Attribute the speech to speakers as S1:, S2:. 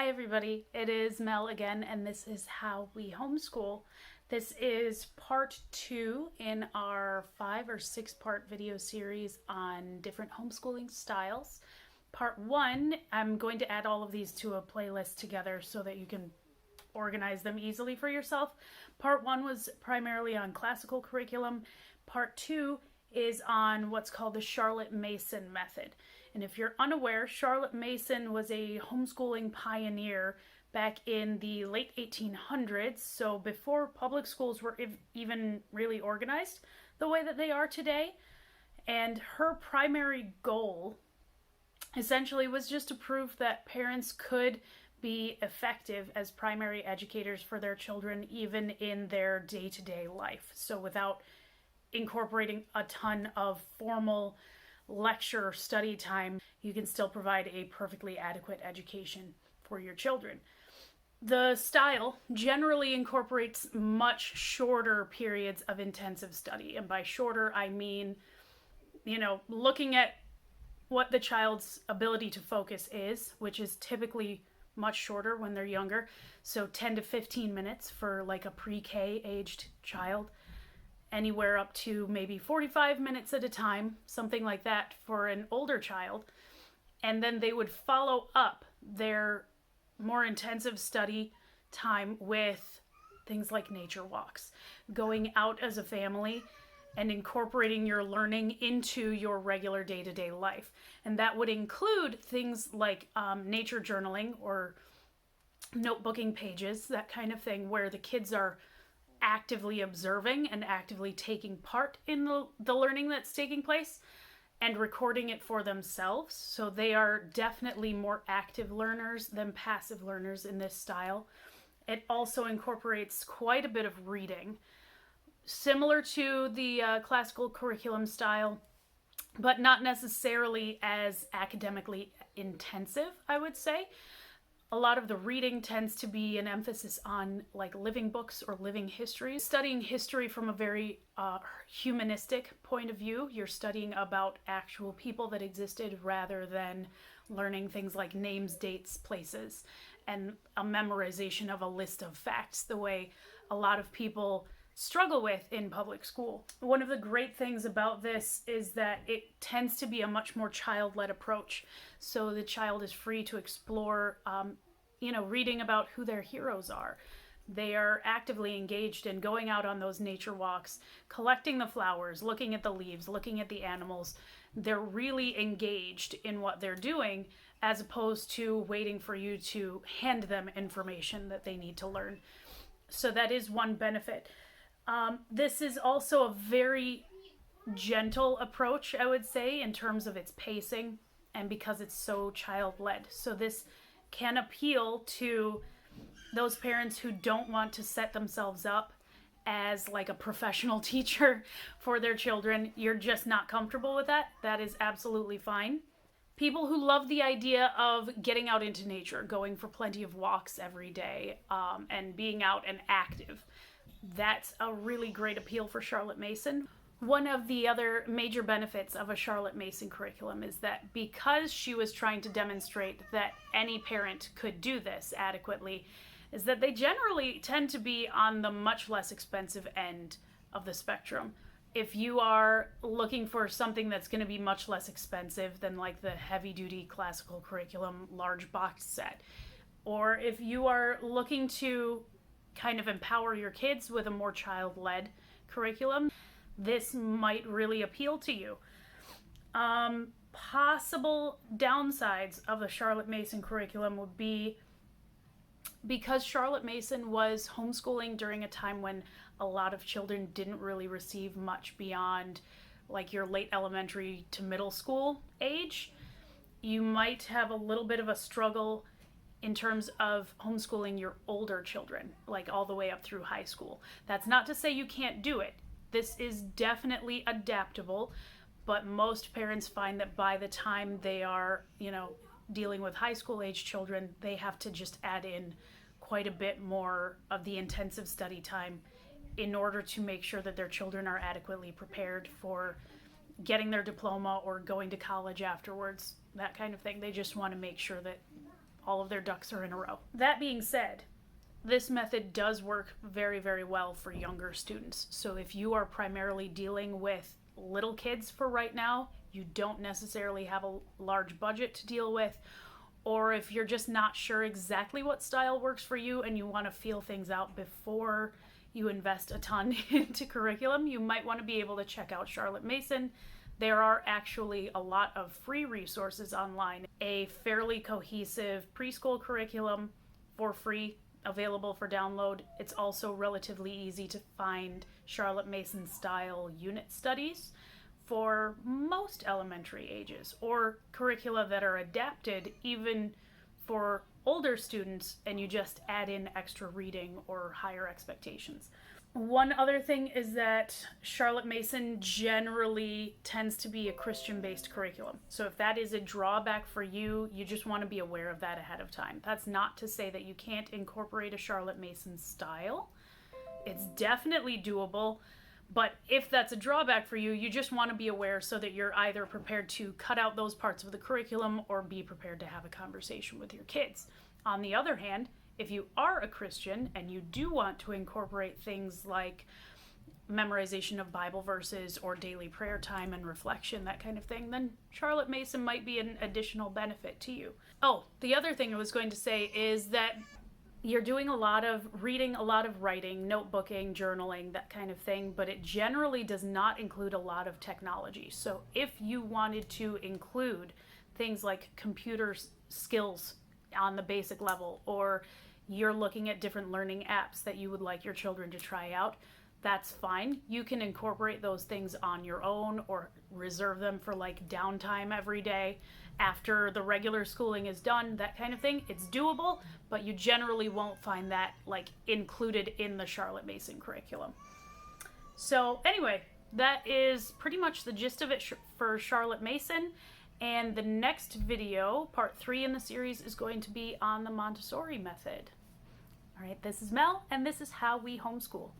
S1: Hi everybody, it is Mel again, and this is How We Homeschool. This is part 2 in our 5 or 6 part video series on different homeschooling styles. Part 1, I'm going to add all of these to a playlist together so that you can organize them easily for yourself. Part 1 was primarily on classical curriculum. Part 2 is on what's called the Charlotte Mason method. And if you're unaware, Charlotte Mason was a homeschooling pioneer back in the late 1800s, so before public schools were even really organized the way that they are today. And her primary goal essentially was just to prove that parents could be effective as primary educators for their children even in their day-to-day life. So without incorporating a ton of formal lecture study time, you can still provide a perfectly adequate education for your children. The style generally incorporates much shorter periods of intensive study, and by shorter I mean, looking at what the child's ability to focus is, which is typically much shorter when they're younger, so 10 to 15 minutes for like a pre-K aged child, anywhere up to maybe 45 minutes at a time, something like that for an older child. And then they would follow up their more intensive study time with things like nature walks, going out as a family and incorporating your learning into your regular day-to-day life. And that would include things like nature journaling or notebooking pages, that kind of thing, where the kids are actively observing and actively taking part in the learning that's taking place and recording it for themselves. So they are definitely more active learners than passive learners in this style. It also incorporates quite a bit of reading, similar to the classical curriculum style, but not necessarily as academically intensive, I would say. A lot of the reading tends to be an emphasis on like living books or living histories. Studying history from a very humanistic point of view. You're studying about actual people that existed rather than learning things like names, dates, places, and a memorization of a list of facts the way a lot of people struggle with in public school. One of the great things about this is that it tends to be a much more child-led approach. So the child is free to explore, reading about who their heroes are. They are actively engaged in going out on those nature walks, collecting the flowers, looking at the leaves, looking at the animals. They're really engaged in what they're doing, as opposed to waiting for you to hand them information that they need to learn. So that is one benefit. This is also a very gentle approach, I would say, in terms of its pacing and because it's so child-led. So this can appeal to those parents who don't want to set themselves up as like a professional teacher for their children. You're just not comfortable with that. That is absolutely fine. People who love the idea of getting out into nature, going for plenty of walks every day, and being out and active. That's a really great appeal for Charlotte Mason. One of the other major benefits of a Charlotte Mason curriculum is that because she was trying to demonstrate that any parent could do this adequately, is that they generally tend to be on the much less expensive end of the spectrum. If you are looking for something that's going to be much less expensive than like the heavy-duty classical curriculum large box set, or if you are looking to kind of empower your kids with a more child-led curriculum, this might really appeal to you. Possible downsides of the Charlotte Mason curriculum would be, because Charlotte Mason was homeschooling during a time when a lot of children didn't really receive much beyond like your late elementary to middle school age, you might have a little bit of a struggle in terms of homeschooling your older children, like all the way up through high school. That's not to say you can't do it. This is definitely adaptable, but most parents find that by the time they are, dealing with high school age children, they have to just add in quite a bit more of the intensive study time in order to make sure that their children are adequately prepared for getting their diploma or going to college afterwards, that kind of thing. They just want to make sure that all of their ducks are in a row. That being said, this method does work very, very well for younger students. So if you are primarily dealing with little kids for right now, you don't necessarily have a large budget to deal with, or if you're just not sure exactly what style works for you and you want to feel things out before you invest a ton into curriculum, you might want to be able to check out Charlotte Mason. There are actually a lot of free resources online. A fairly cohesive preschool curriculum for free, available for download. It's also relatively easy to find Charlotte Mason style unit studies for most elementary ages, or curricula that are adapted even for older students, and you just add in extra reading or higher expectations. One other thing is that Charlotte Mason generally tends to be a Christian-based curriculum. So if that is a drawback for you, you just want to be aware of that ahead of time. That's not to say that you can't incorporate a Charlotte Mason style. It's definitely doable. But if that's a drawback for you, you just want to be aware so that you're either prepared to cut out those parts of the curriculum or be prepared to have a conversation with your kids. On the other hand, if you are a Christian and you do want to incorporate things like memorization of Bible verses or daily prayer time and reflection, that kind of thing, then Charlotte Mason might be an additional benefit to you. Oh, the other thing I was going to say is that you're doing a lot of reading, a lot of writing, notebooking, journaling, that kind of thing, but it generally does not include a lot of technology. So if you wanted to include things like computer skills on the basic level, or you're looking at different learning apps that you would like your children to try out, that's fine. You can incorporate those things on your own or reserve them for like downtime every day after the regular schooling is done, that kind of thing. It's doable, but you generally won't find that like included in the Charlotte Mason curriculum. So anyway, that is pretty much the gist of it for Charlotte Mason. And the next video, part 3 in the series, is going to be on the Montessori method. All right, this is Mel, and this is how we homeschool.